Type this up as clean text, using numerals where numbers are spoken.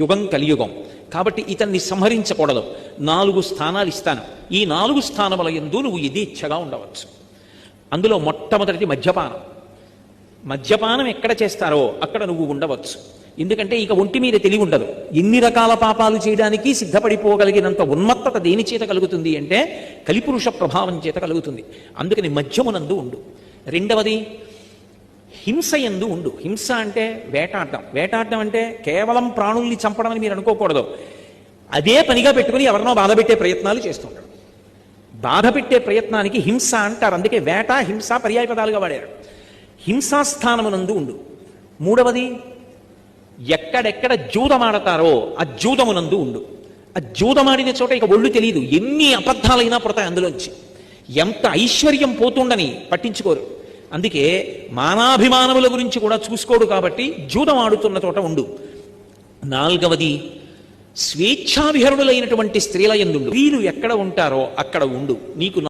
యుగం కలియుగం కాబట్టి ఇతన్ని సంహరించకూడదు. 4 స్థానాలు ఇస్తాను. ఈ 4 స్థానముల యందు నువ్వు యథేచ్ఛగా ఉండవచ్చు. అందులో మొట్టమొదటిది మద్యపానం. మద్యపానం ఎక్కడ చేస్తారో అక్కడ నువ్వు ఉండవచ్చు. ఎందుకంటే ఇక ఒంటి మీద తెలివి ఉండదు. ఎన్ని రకాల పాపాలు చేయడానికి సిద్ధపడిపోగలిగినంత ఉన్మత్తత దేని చేత కలుగుతుంది అంటే కలిపురుష ప్రభావం చేత కలుగుతుంది. అందుకని మద్యమునందు ఉండు. రెండవది హింసయందు ఉండు. హింస అంటే వేటాడడం. వేటాడడం అంటే కేవలం ప్రాణుల్ని చంపడం అని మీరు అనుకోకూడదు. అదే పనిగా పెట్టుకుని ఎవరినో బాధ పెట్టే ప్రయత్నాలు చేస్తుంటాడు. బాధ పెట్టే ప్రయత్నానికి హింస అంటారు. అందుకే వేట హింస పర్యాయపదాలుగా వాడారు. హింసాస్థానమునందు ఉండు. మూడవది ఎక్కడెక్కడ జూదమాడతారో ఆ జూదమునందు ఉండు. ఆ జూదమాడిన చోట ఇక ఒళ్ళు తెలియదు. ఎన్ని అబద్ధాలైనా పుడతాయి అందులోంచి. ఎంత ఐశ్వర్యం పోతుండని పట్టించుకోరు. అందుకే మానాభిమానముల గురించి కూడా చూసుకోడు. కాబట్టి జూదం ఆడుతున్న చోట ఉండు. నాలుగవది స్వేచ్ఛావిహరుడులైనటువంటి స్త్రీల యందు ఉండు. స్త్రీలు ఎక్కడ ఉంటారో అక్కడ ఉండు. నీకు